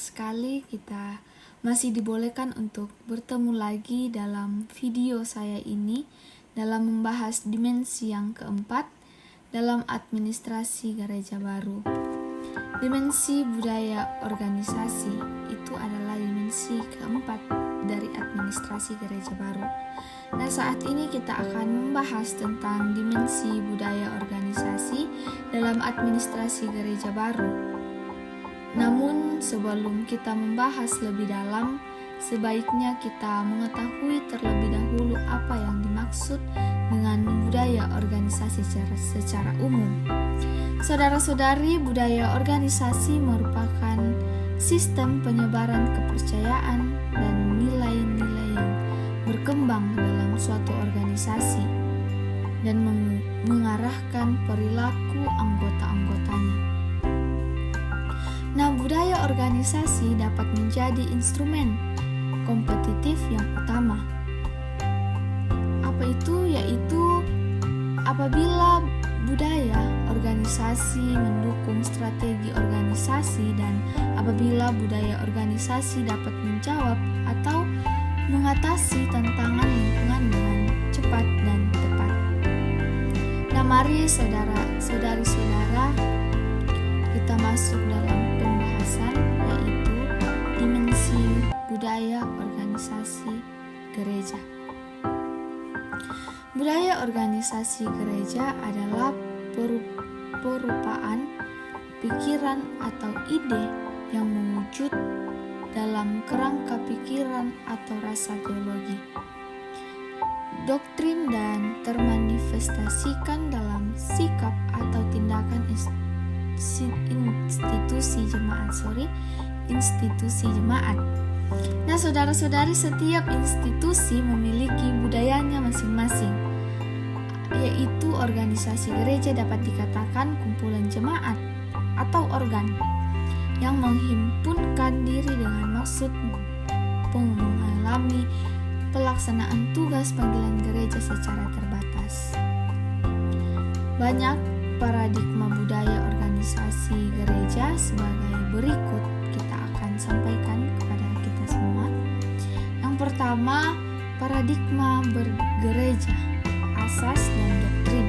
sekali kita masih dibolehkan untuk bertemu lagi dalam video saya ini dalam membahas dimensi yang keempat dalam administrasi gereja baru. Dimensi budaya organisasi itu adalah dimensi keempat dari administrasi gereja baru. Nah, saat ini kita akan membahas tentang dimensi budaya organisasi dalam administrasi gereja baru. Namun, sebelum kita membahas lebih dalam, sebaiknya kita mengetahui terlebih dahulu apa yang dimaksud dengan budaya organisasi secara umum. Saudara-saudari, budaya organisasi merupakan sistem penyebaran kepercayaan dan nilai-nilai yang berkembang dalam suatu organisasi dan mengarahkan perilaku anggota-anggotanya. Nah, budaya organisasi dapat menjadi instrumen kompetitif yang utama. Apa itu? Yaitu apabila budaya organisasi mendukung strategi organisasi dan apabila budaya organisasi dapat menjawab atau mengatasi tantangan lingkungan dengan cepat dan tepat. Nah, mari saudara-saudara kita masuk dalam pembahasan, yaitu dimensi budaya organisasi gereja. Budaya organisasi gereja adalah perupaan pikiran atau ide yang mewujud dalam kerangka pikiran atau rasa teologi, doktrin dan termanifestasikan dalam sikap atau tindakan institusi jemaat. Nah, saudara-saudari, setiap institusi memiliki budayanya masing-masing, yaitu organisasi gereja dapat dikatakan kumpulan jemaat atau organ yang menghimpunkan diri dengan maksud mengalami pelaksanaan tugas panggilan gereja secara terbatas. Banyak paradigma budaya organisasi gereja sebagai berikut kita akan sampaikan kepada kita semua. Yang pertama, paradigma bergereja, asas dan doktrin,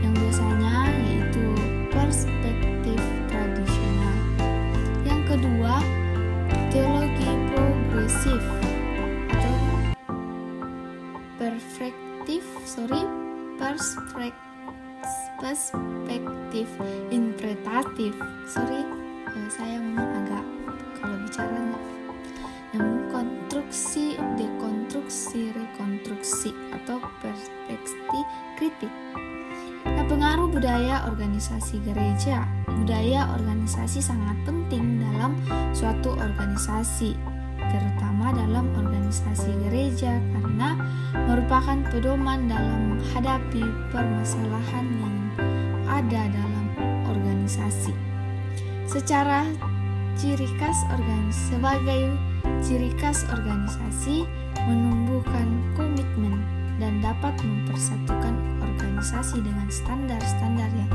yang biasanya yaitu perspektif tradisional. Yang kedua, teologi progresif atau perspektif interpretatif. Saya memang agak kalau bicaranya. Namun konstruksi, dekonstruksi, rekonstruksi atau perspektif kritik. Nah, pengaruh budaya organisasi gereja. Budaya organisasi sangat penting dalam suatu organisasi, terutama dalam organisasi gereja, karena merupakan pedoman dalam menghadapi permasalahan yang ada dalam organisasi. Sebagai ciri khas organisasi menumbuhkan komitmen dan dapat mempersatukan organisasi dengan standar-standar yang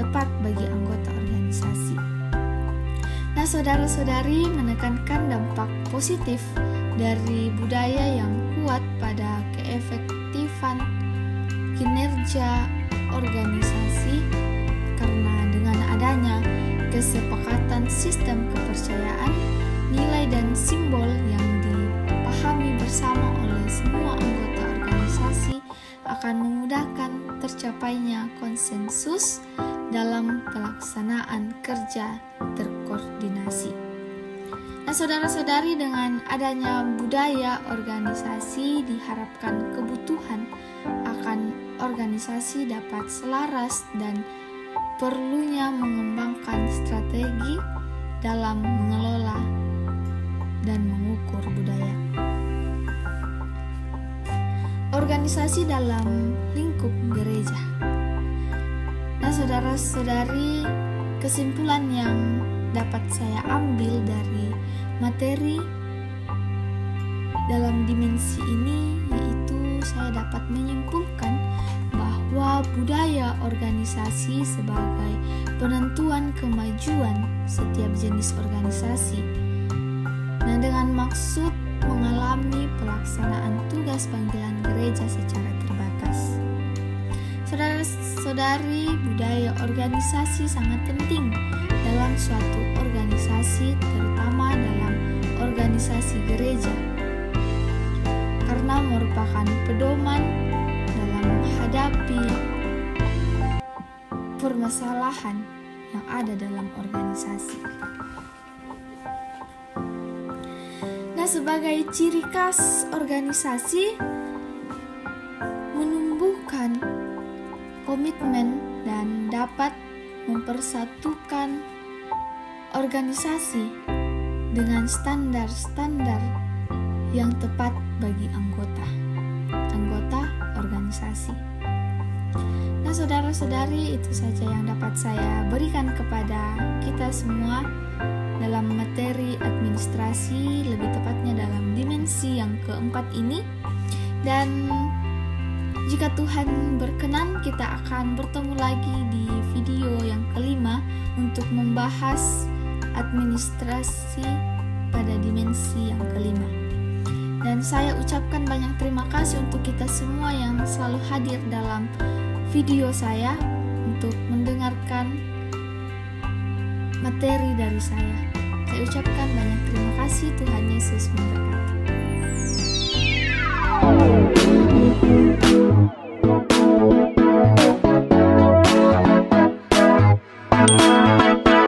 tepat bagi anggota organisasi. Nah, saudara-saudari, menekankan dampak positif dari budaya yang kuat pada keefektifan kinerja organisasi, karena dengan adanya kesepakatan sistem kepercayaan, nilai dan simbol yang dipahami bersama oleh semua anggota organisasi akan memudahkan tercapainya konsensus dalam pelaksanaan kerja terkoordinasi. Nah, saudara-saudari, dengan adanya budaya organisasi diharapkan kebutuhan akan organisasi dapat selaras dan perlunya mengembangkan strategi dalam mengelola dan mengukur budaya. Organisasi dalam lingkup gereja. Nah, saudara-saudari, kesimpulan yang dapat saya ambil dari materi dalam dimensi ini, yaitu saya dapat menyimpulkan bahwa bahwa budaya organisasi sebagai penentuan kemajuan setiap jenis organisasi. Nah, dengan maksud mengalami pelaksanaan tugas panggilan gereja secara terbatas. Saudara-saudari, budaya organisasi sangat penting dalam suatu organisasi, terutama dalam organisasi gereja, karena merupakan pedoman dalam menghadapi permasalahan yang ada dalam organisasi. Nah, sebagai ciri khas organisasi, menumbuhkan komitmen dan dapat mempersatukan organisasi dengan standar-standar yang tepat bagi anggota organisasi. Nah, saudara-saudari, itu saja yang dapat saya berikan kepada kita semua dalam materi administrasi, lebih tepatnya dalam dimensi yang keempat ini. Dan jika Tuhan berkenan, kita akan bertemu lagi di video yang kelima untuk membahas administrasi pada dimensi yang kelima. Dan saya ucapkan banyak terima kasih untuk kita semua yang selalu hadir dalam video saya untuk mendengarkan materi dari saya. Saya ucapkan banyak terima kasih. Tuhan Yesus memberkati.